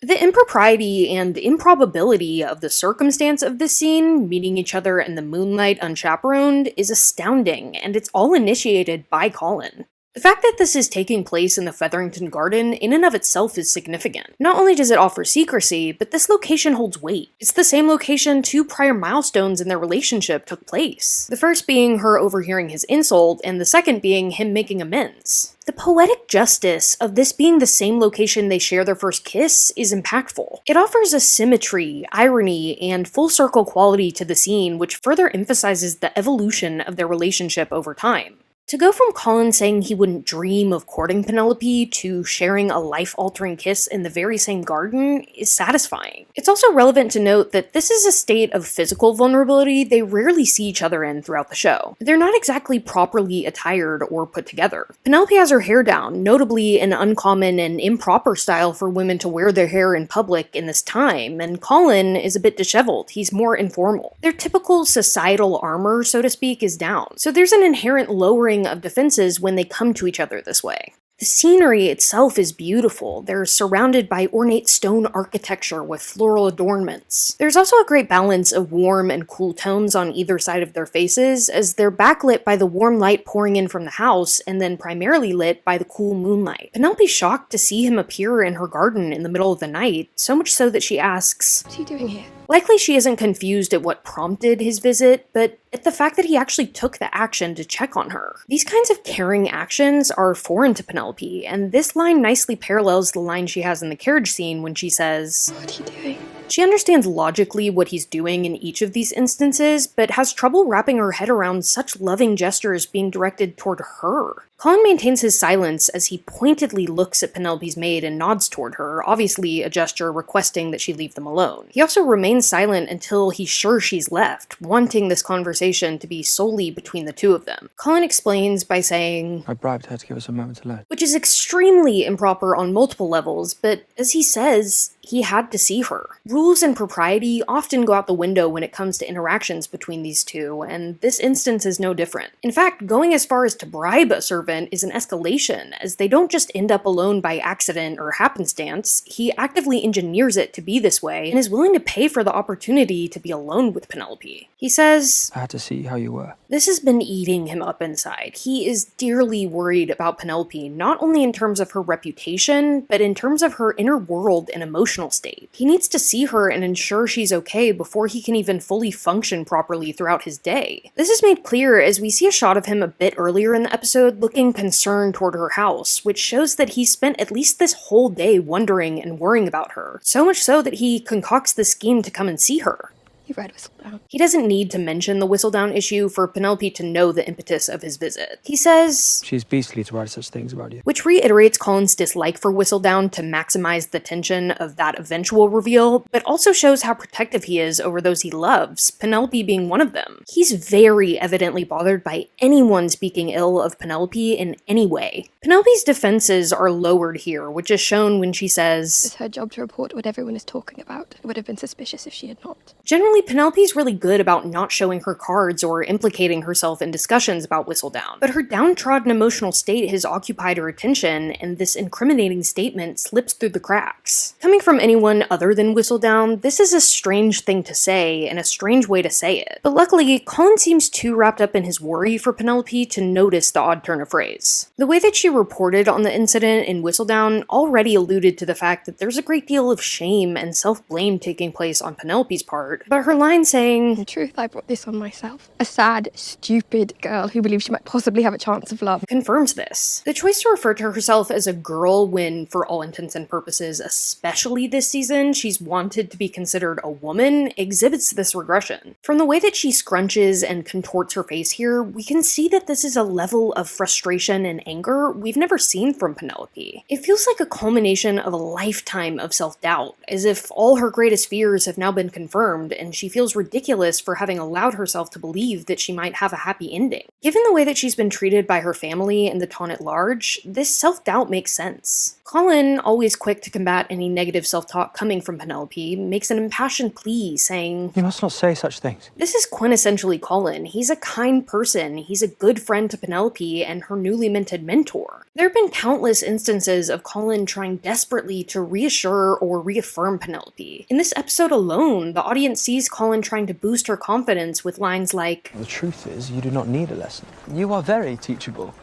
The impropriety and improbability of the circumstance of this scene, meeting each other in the moonlight unchaperoned, is astounding, and it's all initiated by Colin. The fact that this is taking place in the Featherington Garden in and of itself is significant. Not only does it offer secrecy, but this location holds weight. It's the same location 2 prior milestones in their relationship took place. The first being her overhearing his insult, and the second being him making amends. The poetic justice of this being the same location they share their first kiss is impactful. It offers a symmetry, irony, and full circle quality to the scene which further emphasizes the evolution of their relationship over time. To go from Colin saying he wouldn't dream of courting Penelope to sharing a life-altering kiss in the very same garden is satisfying. It's also relevant to note that this is a state of physical vulnerability they rarely see each other in throughout the show. They're not exactly properly attired or put together. Penelope has her hair down, notably an uncommon and improper style for women to wear their hair in public in this time, and Colin is a bit disheveled. He's more informal. Their typical societal armor, so to speak, is down, so there's an inherent lowering of defenses when they come to each other this way. The scenery itself is beautiful. They're surrounded by ornate stone architecture with floral adornments. There's also a great balance of warm and cool tones on either side of their faces, as they're backlit by the warm light pouring in from the house, and then primarily lit by the cool moonlight. Penelope's shocked to see him appear in her garden in the middle of the night, so much so that she asks, "What are you doing here?" Likely she isn't confused at what prompted his visit, but at the fact that he actually took the action to check on her. These kinds of caring actions are foreign to Penelope, and this line nicely parallels the line she has in the carriage scene when she says, "What are you doing?" She understands logically what he's doing in each of these instances, but has trouble wrapping her head around such loving gestures being directed toward her. Colin maintains his silence as he pointedly looks at Penelope's maid and nods toward her, obviously a gesture requesting that she leave them alone. He also remains silent until he's sure she's left, wanting this conversation to be solely between the two of them. Colin explains by saying, "I bribed her to give us a moment alone." Which is extremely improper on multiple levels, but as he says, he had to see her. Rules and propriety often go out the window when it comes to interactions between these two, and this instance is no different. In fact, going as far as to bribe a servant is an escalation, as they don't just end up alone by accident or happenstance. He actively engineers it to be this way, and is willing to pay for the opportunity to be alone with Penelope. He says, "I had to see how you were." This has been eating him up inside. He is dearly worried about Penelope, not only in terms of her reputation, but in terms of her inner world and emotional state. He needs to see her and ensure she's okay before he can even fully function properly throughout his day. This is made clear as we see a shot of him a bit earlier in the episode looking concerned toward her house, which shows that he spent at least this whole day wondering and worrying about her. So much so that he concocts this scheme to come and see her. You read Whistledown. He doesn't need to mention the Whistledown issue for Penelope to know the impetus of his visit. He says, "She's beastly to write such things about you." Which reiterates Colin's dislike for Whistledown to maximize the tension of that eventual reveal, but also shows how protective he is over those he loves, Penelope being one of them. He's very evidently bothered by anyone speaking ill of Penelope in any way. Penelope's defenses are lowered here, which is shown when she says, It's her job to report what everyone is talking about. It would have been suspicious if she had not. Generally, Penelope's really good about not showing her cards or implicating herself in discussions about Whistledown, but her downtrodden emotional state has occupied her attention, and this incriminating statement slips through the cracks. Coming from anyone other than Whistledown, this is a strange thing to say, and a strange way to say it. But luckily, Colin seems too wrapped up in his worry for Penelope to notice the odd turn of phrase. The way that she reported on the incident in Whistledown already alluded to the fact that there's a great deal of shame and self-blame taking place on Penelope's part, but her line saying, In truth, I brought this on myself. A sad, stupid girl who believes she might possibly have a chance of love. confirms this. The choice to refer to herself as a girl when, for all intents and purposes, especially this season, she's wanted to be considered a woman, exhibits this regression. From the way that she scrunches and contorts her face here, we can see that this is a level of frustration and anger we've never seen from Penelope. It feels like a culmination of a lifetime of self-doubt, as if all her greatest fears have now been confirmed, and she feels ridiculous for having allowed herself to believe that she might have a happy ending. Given the way that she's been treated by her family and the town at large, this self-doubt makes sense. Colin, always quick to combat any negative self-talk coming from Penelope, makes an impassioned plea, saying, You must not say such things. this is quintessentially Colin. He's a kind person, he's a good friend to Penelope and her newly minted mentor. There have been countless instances of Colin trying desperately to reassure or reaffirm Penelope. In this episode alone, the audience sees Colin trying to boost her confidence with lines like, The truth is, you do not need a lesson. You are very teachable.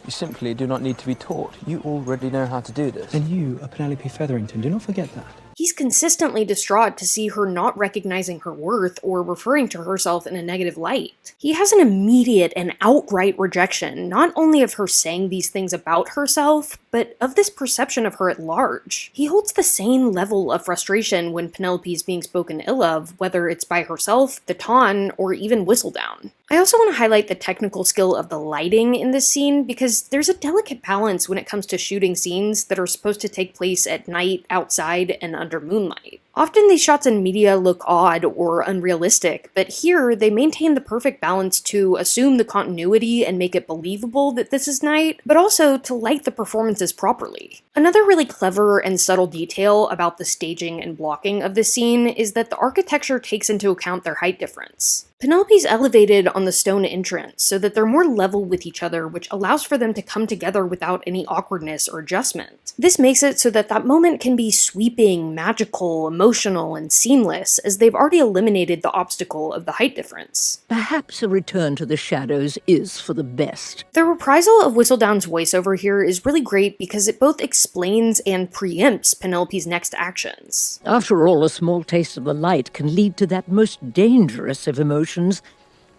You simply do not need to be taught. You already know how to do this. And you are Penelope Featherington, do not forget that. he's consistently distraught to see her not recognizing her worth or referring to herself in a negative light. He has an immediate and outright rejection, not only of her saying these things about herself, but of this perception of her at large. He holds the same level of frustration when Penelope is being spoken ill of, whether it's by herself, the Ton, or even Whistledown. I also want to highlight the technical skill of the lighting in this scene because there's a delicate balance when it comes to shooting scenes that are supposed to take place at night, outside, and under moonlight. Often these shots in media look odd or unrealistic, but here they maintain the perfect balance to assume the continuity and make it believable that this is night, but also to light the performances properly. Another really clever and subtle detail about the staging and blocking of this scene is that the architecture takes into account their height difference. Penelope's elevated on the stone entrance so that they're more level with each other, which allows for them to come together without any awkwardness or adjustment. This makes it so that moment can be sweeping, magical, emotional, and seamless, as they've already eliminated the obstacle of the height difference. Perhaps a return to the shadows is for the best. The reprisal of Whistledown's voiceover here is really great because it both explains and preempts Penelope's next actions. After all, a small taste of the light can lead to that most dangerous of emotions,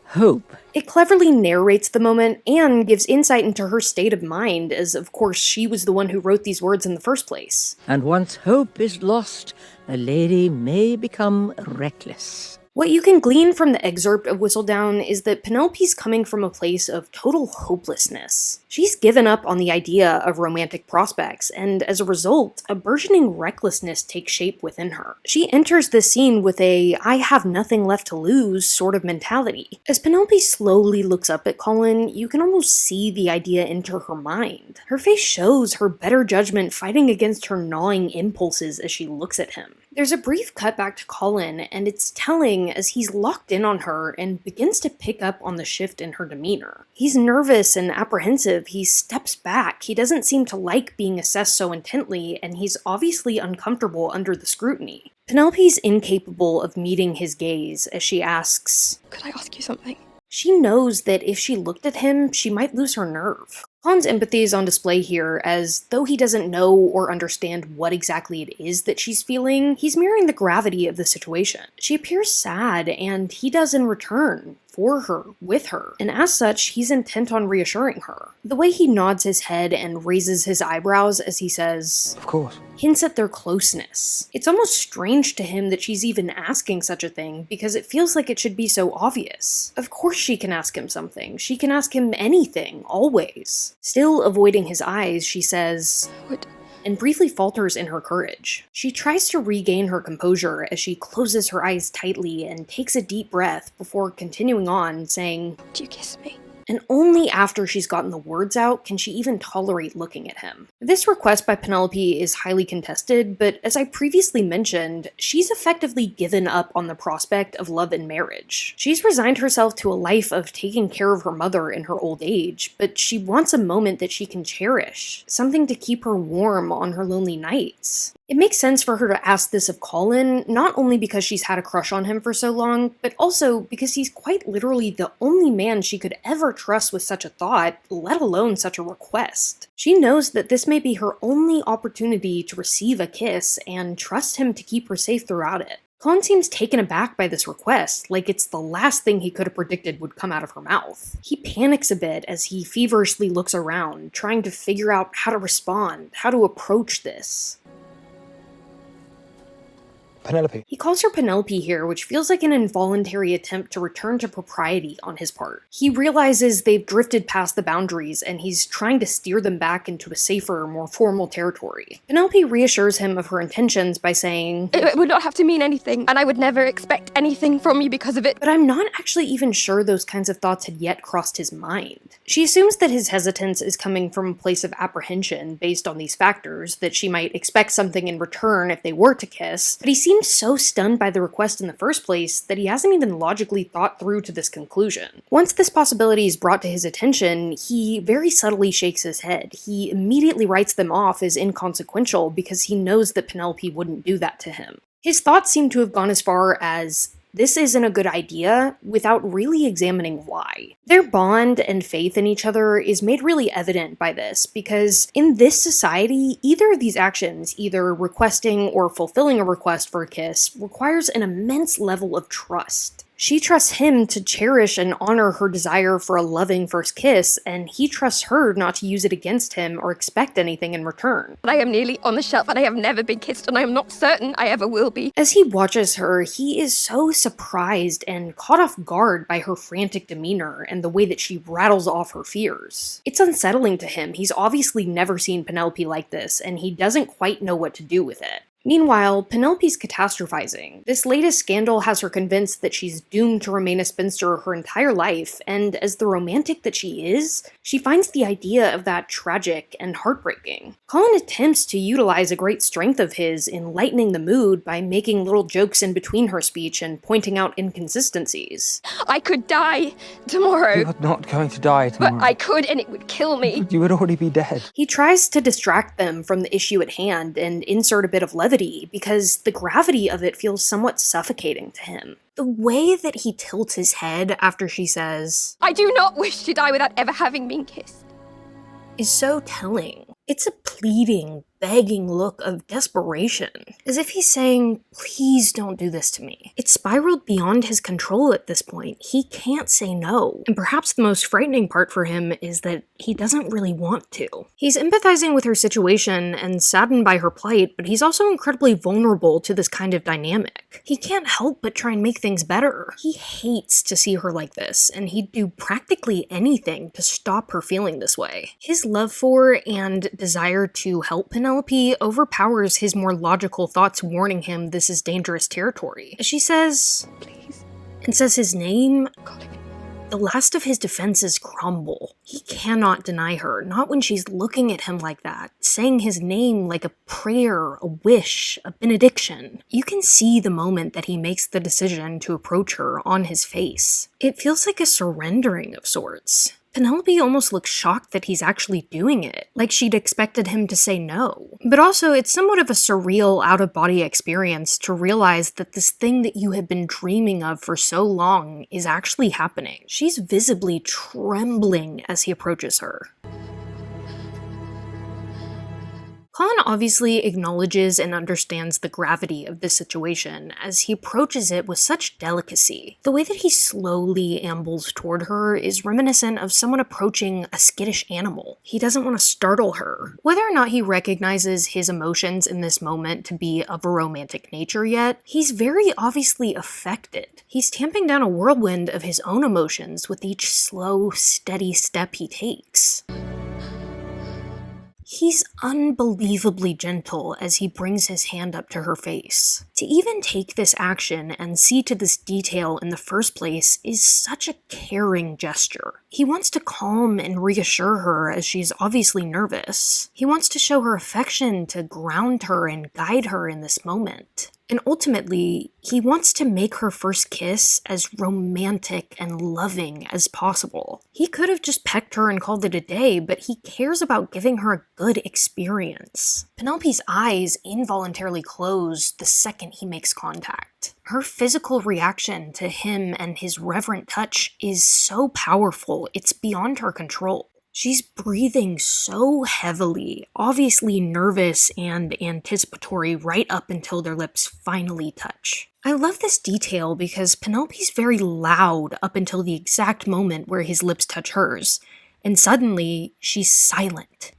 hope. It cleverly narrates the moment and gives insight into her state of mind, as of course she was the one who wrote these words in the first place. And once hope is lost, a lady may become reckless. What you can glean from the excerpt of Whistledown is that Penelope's coming from a place of total hopelessness. She's given up on the idea of romantic prospects, and as a result, a burgeoning recklessness takes shape within her. She enters this scene with a "I have nothing left to lose" sort of mentality. As Penelope slowly looks up at Colin, you can almost see the idea enter her mind. Her face shows her better judgment fighting against her gnawing impulses as she looks at him. There's a brief cut back to Colin, and it's telling as he's locked in on her and begins to pick up on the shift in her demeanor. He's nervous and apprehensive, he steps back, he doesn't seem to like being assessed so intently, and he's obviously uncomfortable under the scrutiny. Penelope's incapable of meeting his gaze as she asks, Could I ask you something? She knows that if she looked at him, she might lose her nerve. Colin's empathy is on display here, as though he doesn't know or understand what exactly it is that she's feeling, he's mirroring the gravity of the situation. She appears sad, and he does in return. For her, with her, and as such, he's intent on reassuring her. The way he nods his head and raises his eyebrows as he says, Of course. hints at their closeness. It's almost strange to him that she's even asking such a thing, because it feels like it should be so obvious. Of course she can ask him something. She can ask him anything, always. Still avoiding his eyes, she says, and briefly falters in her courage. She tries to regain her composure as she closes her eyes tightly and takes a deep breath before continuing on, saying, Do you kiss me? And only after she's gotten the words out can she even tolerate looking at him. This request by Penelope is highly contested, but as I previously mentioned, she's effectively given up on the prospect of love and marriage. She's resigned herself to a life of taking care of her mother in her old age, but she wants a moment that she can cherish, something to keep her warm on her lonely nights. It makes sense for her to ask this of Colin, not only because she's had a crush on him for so long, but also because he's quite literally the only man she could ever trust with such a thought, let alone such a request. She knows that this may be her only opportunity to receive a kiss and trust him to keep her safe throughout it. Colin seems taken aback by this request, like it's the last thing he could have predicted would come out of her mouth. He panics a bit as he feverishly looks around, trying to figure out how to respond, how to approach this. Penelope. He calls her Penelope here, which feels like an involuntary attempt to return to propriety on his part. He realizes they've drifted past the boundaries, and he's trying to steer them back into a safer, more formal territory. Penelope reassures him of her intentions by saying, It would not have to mean anything, and I would never expect anything from you because of it. but I'm not actually even sure those kinds of thoughts had yet crossed his mind. She assumes that his hesitance is coming from a place of apprehension based on these factors, that she might expect something in return if they were to kiss, but he seems so stunned by the request in the first place that he hasn't even logically thought through to this conclusion. Once this possibility is brought to his attention, he very subtly shakes his head. He immediately writes them off as inconsequential because he knows that Penelope wouldn't do that to him. His thoughts seem to have gone as far as, this isn't a good idea, without really examining why. Their bond and faith in each other is made really evident by this, because in this society, either of these actions, either requesting or fulfilling a request for a kiss, requires an immense level of trust. She trusts him to cherish and honor her desire for a loving first kiss, and he trusts her not to use it against him or expect anything in return. I am nearly on the shelf, and I have never been kissed, and I am not certain I ever will be. As he watches her, he is so surprised and caught off guard by her frantic demeanor and the way that she rattles off her fears. It's unsettling to him. He's obviously never seen Penelope like this, and he doesn't quite know what to do with it. Meanwhile, Penelope's catastrophizing. This latest scandal has her convinced that she's doomed to remain a spinster her entire life, and as the romantic that she is, she finds the idea of that tragic and heartbreaking. Colin attempts to utilize a great strength of his in lightening the mood by making little jokes in between her speech and pointing out inconsistencies. I could die tomorrow, You're not going to die but tomorrow. I could, and it would kill me. You would already be dead. He tries to distract them from the issue at hand and insert a bit of levity because the gravity of it feels somewhat suffocating to him. The way that he tilts his head after she says, I do not wish to die without ever having been kissed. is so telling. It's a pleading, begging look of desperation, as if he's saying, please don't do this to me. It's spiraled beyond his control at this point. He can't say no. And perhaps the most frightening part for him is that he doesn't really want to. He's empathizing with her situation and saddened by her plight, but he's also incredibly vulnerable to this kind of dynamic. He can't help but try and make things better. He hates to see her like this, and he'd do practically anything to stop her feeling this way. His love for and desire to help Penelope overpowers his more logical thoughts warning him this is dangerous territory. As she says, Please. and says his name, Colin. the last of his defenses crumble. He cannot deny her, not when she's looking at him like that, saying his name like a prayer, a wish, a benediction. You can see the moment that he makes the decision to approach her on his face. It feels like a surrendering of sorts. Penelope almost looks shocked that he's actually doing it, like she'd expected him to say no. But also, it's somewhat of a surreal, out-of-body experience to realize that this thing that you have been dreaming of for so long is actually happening. She's visibly trembling as he approaches her. Colin obviously acknowledges and understands the gravity of this situation as he approaches it with such delicacy. The way that he slowly ambles toward her is reminiscent of someone approaching a skittish animal. He doesn't want to startle her. Whether or not he recognizes his emotions in this moment to be of a romantic nature yet, he's very obviously affected. He's tamping down a whirlwind of his own emotions with each slow, steady step he takes. He's unbelievably gentle as he brings his hand up to her face. To even take this action and see to this detail in the first place is such a caring gesture. He wants to calm and reassure her as she's obviously nervous. He wants to show her affection, to ground her and guide her in this moment. And ultimately, he wants to make her first kiss as romantic and loving as possible. He could have just pecked her and called it a day, but he cares about giving her a good experience. Penelope's eyes involuntarily close the second he makes contact. Her physical reaction to him and his reverent touch is so powerful, it's beyond her control. She's breathing so heavily, obviously nervous and anticipatory right up until their lips finally touch. I love this detail because Penelope's very loud up until the exact moment where his lips touch hers, and suddenly she's silent.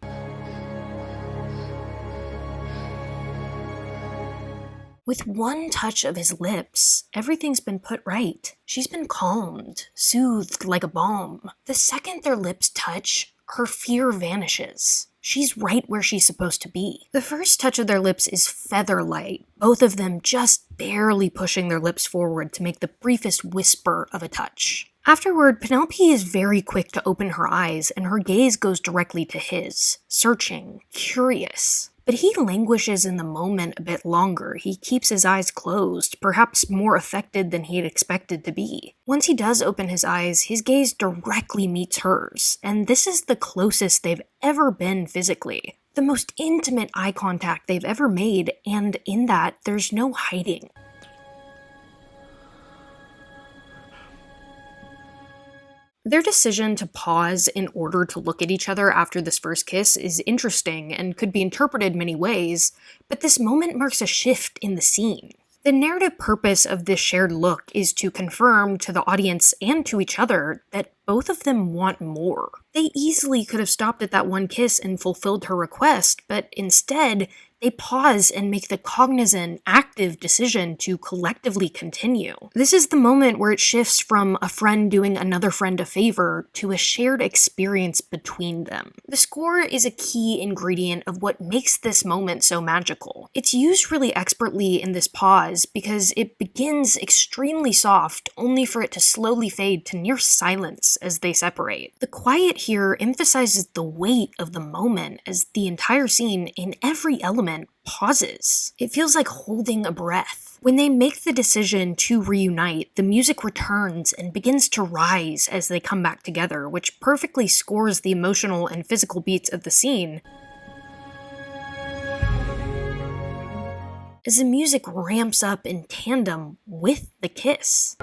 With one touch of his lips, everything's been put right. She's been calmed, soothed like a balm. The second their lips touch, her fear vanishes. She's right where she's supposed to be. The first touch of their lips is feather-light, both of them just barely pushing their lips forward to make the briefest whisper of a touch. Afterward, Penelope is very quick to open her eyes, and her gaze goes directly to his, searching, curious. But he languishes in the moment a bit longer. He keeps his eyes closed, perhaps more affected than he had expected to be. Once he does open his eyes, his gaze directly meets hers, and this is the closest they've ever been physically. The most intimate eye contact they've ever made, and in that, there's no hiding. Their decision to pause in order to look at each other after this first kiss is interesting and could be interpreted many ways, but this moment marks a shift in the scene. The narrative purpose of this shared look is to confirm to the audience and to each other that both of them want more. They easily could have stopped at that one kiss and fulfilled her request, but instead, they pause and make the cognizant, active decision to collectively continue. This is the moment where it shifts from a friend doing another friend a favor to a shared experience between them. The score is a key ingredient of what makes this moment so magical. It's used really expertly in this pause because it begins extremely soft, only for it to slowly fade to near silence as they separate. The quiet here emphasizes the weight of the moment as the entire scene, in every element, pauses. It feels like holding a breath. When they make the decision to reunite, the music returns and begins to rise as they come back together, which perfectly scores the emotional and physical beats of the scene. As the music ramps up in tandem with the kiss.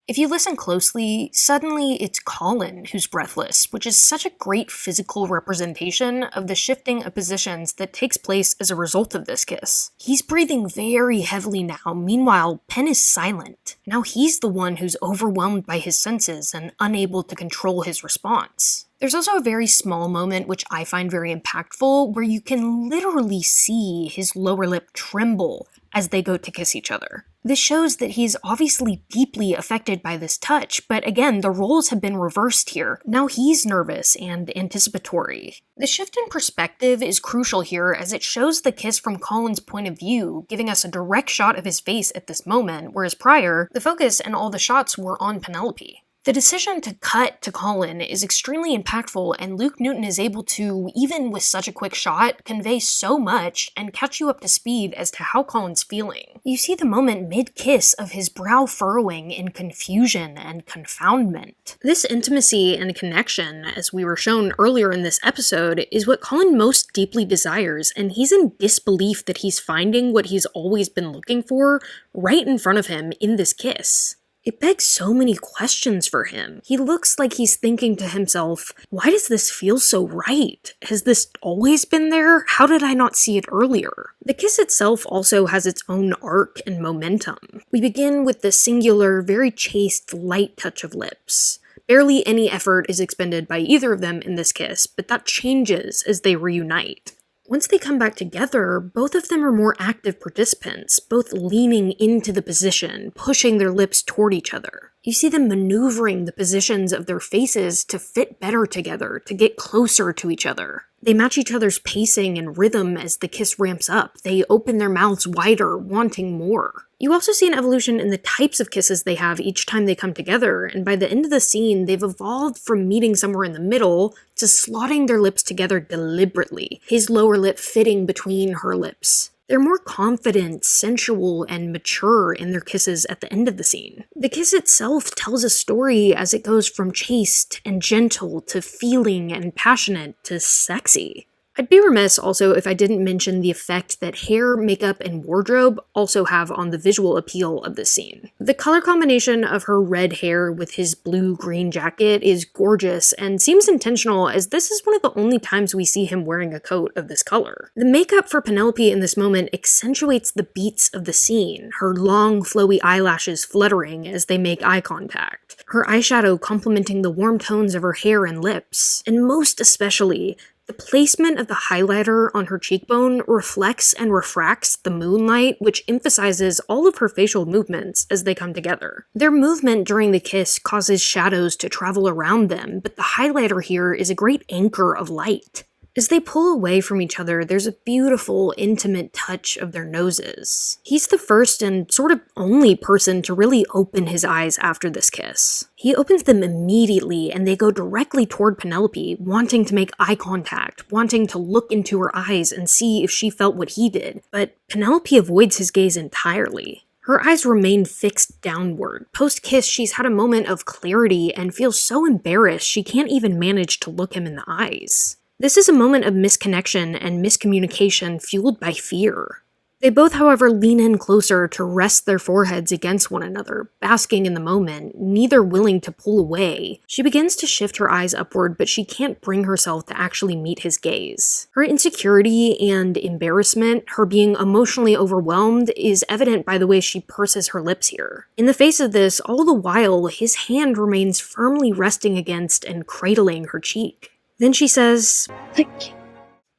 If you listen closely, suddenly it's Colin who's breathless, which is such a great physical representation of the shifting of positions that takes place as a result of this kiss. He's breathing very heavily now, meanwhile, Pen is silent. Now he's the one who's overwhelmed by his senses and unable to control his response. There's also a very small moment which I find very impactful, where you can literally see his lower lip tremble as they go to kiss each other. This shows that he's obviously deeply affected by this touch, but again, the roles have been reversed here. Now he's nervous and anticipatory. The shift in perspective is crucial here as it shows the kiss from Colin's point of view, giving us a direct shot of his face at this moment, whereas prior, the focus and all the shots were on Penelope. The decision to cut to Colin is extremely impactful, and Luke Newton is able to, even with such a quick shot, convey so much and catch you up to speed as to how Colin's feeling. You see the moment mid-kiss of his brow furrowing in confusion and confoundment. This intimacy and connection, as we were shown earlier in this episode, is what Colin most deeply desires, and he's in disbelief that he's finding what he's always been looking for right in front of him in this kiss. It begs so many questions for him. He looks like he's thinking to himself, why does this feel so right? Has this always been there? How did I not see it earlier? The kiss itself also has its own arc and momentum. We begin with the singular, very chaste, light touch of lips. Barely any effort is expended by either of them in this kiss, but that changes as they reunite. Once they come back together, both of them are more active participants, both leaning into the position, pushing their lips toward each other. You see them maneuvering the positions of their faces to fit better together, to get closer to each other. They match each other's pacing and rhythm as the kiss ramps up. They open their mouths wider, wanting more. You also see an evolution in the types of kisses they have each time they come together, and by the end of the scene, they've evolved from meeting somewhere in the middle to slotting their lips together deliberately, his lower lip fitting between her lips. They're more confident, sensual, and mature in their kisses at the end of the scene. The kiss itself tells a story as it goes from chaste and gentle to feeling and passionate to sexy. I'd be remiss also if I didn't mention the effect that hair, makeup, and wardrobe also have on the visual appeal of this scene. The color combination of her red hair with his blue-green jacket is gorgeous and seems intentional, as this is one of the only times we see him wearing a coat of this color. The makeup for Penelope in this moment accentuates the beats of the scene, her long, flowy eyelashes fluttering as they make eye contact, her eyeshadow complementing the warm tones of her hair and lips, and most especially, The placement of the highlighter on her cheekbone reflects and refracts the moonlight, which emphasizes all of her facial movements as they come together. Their movement during the kiss causes shadows to travel around them, but the highlighter here is a great anchor of light. As they pull away from each other, there's a beautiful, intimate touch of their noses. He's the first and sort of only person to really open his eyes after this kiss. He opens them immediately, and they go directly toward Penelope, wanting to make eye contact, wanting to look into her eyes and see if she felt what he did. But Penelope avoids his gaze entirely. Her eyes remain fixed downward. Post-kiss, she's had a moment of clarity and feels so embarrassed she can't even manage to look him in the eyes. This is a moment of misconnection and miscommunication fueled by fear. They both, however, lean in closer to rest their foreheads against one another, basking in the moment, neither willing to pull away. She begins to shift her eyes upward, but she can't bring herself to actually meet his gaze. Her insecurity and embarrassment, her being emotionally overwhelmed, is evident by the way she purses her lips here. In the face of this, all the while, his hand remains firmly resting against and cradling her cheek. Then she says, Thank you.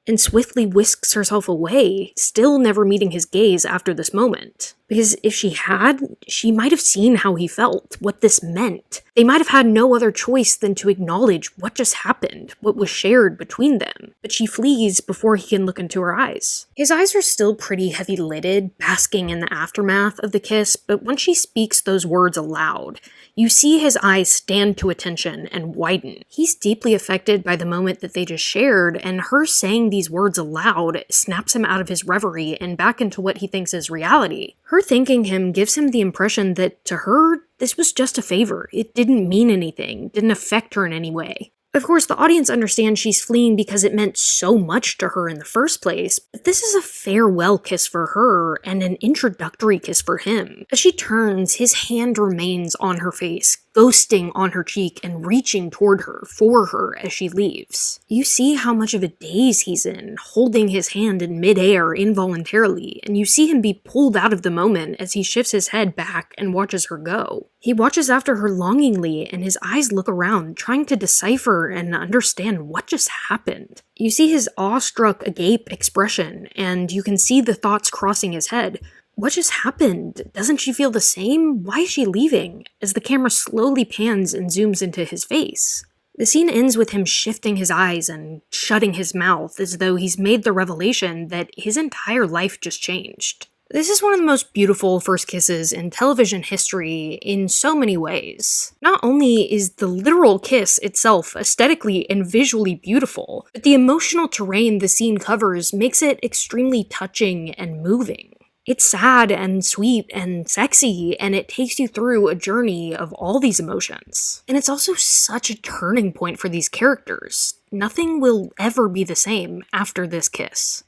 and swiftly whisks herself away, still never meeting his gaze after this moment. Because if she had, she might have seen how he felt, what this meant. They might have had no other choice than to acknowledge what just happened, what was shared between them. But she flees before he can look into her eyes. His eyes are still pretty heavy-lidded, basking in the aftermath of the kiss, but when she speaks those words aloud, you see his eyes stand to attention and widen. He's deeply affected by the moment that they just shared, and her saying these words aloud snaps him out of his reverie and back into what he thinks is reality. Her thanking him gives him the impression that, to her, this was just a favor. It didn't mean anything, didn't affect her in any way. Of course, the audience understands she's fleeing because it meant so much to her in the first place, but this is a farewell kiss for her and an introductory kiss for him. As she turns, his hand remains on her face, ghosting on her cheek and reaching toward her, for her, as she leaves. You see how much of a daze he's in, holding his hand in midair involuntarily, and you see him be pulled out of the moment as he shifts his head back and watches her go. He watches after her longingly, and his eyes look around, trying to decipher and understand what just happened. You see his awestruck, agape expression, and you can see the thoughts crossing his head. What just happened? Doesn't she feel the same? Why is she leaving? As the camera slowly pans and zooms into his face. The scene ends with him shifting his eyes and shutting his mouth as though he's made the revelation that his entire life just changed. This is one of the most beautiful first kisses in television history in so many ways. Not only is the literal kiss itself aesthetically and visually beautiful, but the emotional terrain the scene covers makes it extremely touching and moving. It's sad and sweet and sexy, and it takes you through a journey of all these emotions. And it's also such a turning point for these characters. Nothing will ever be the same after this kiss.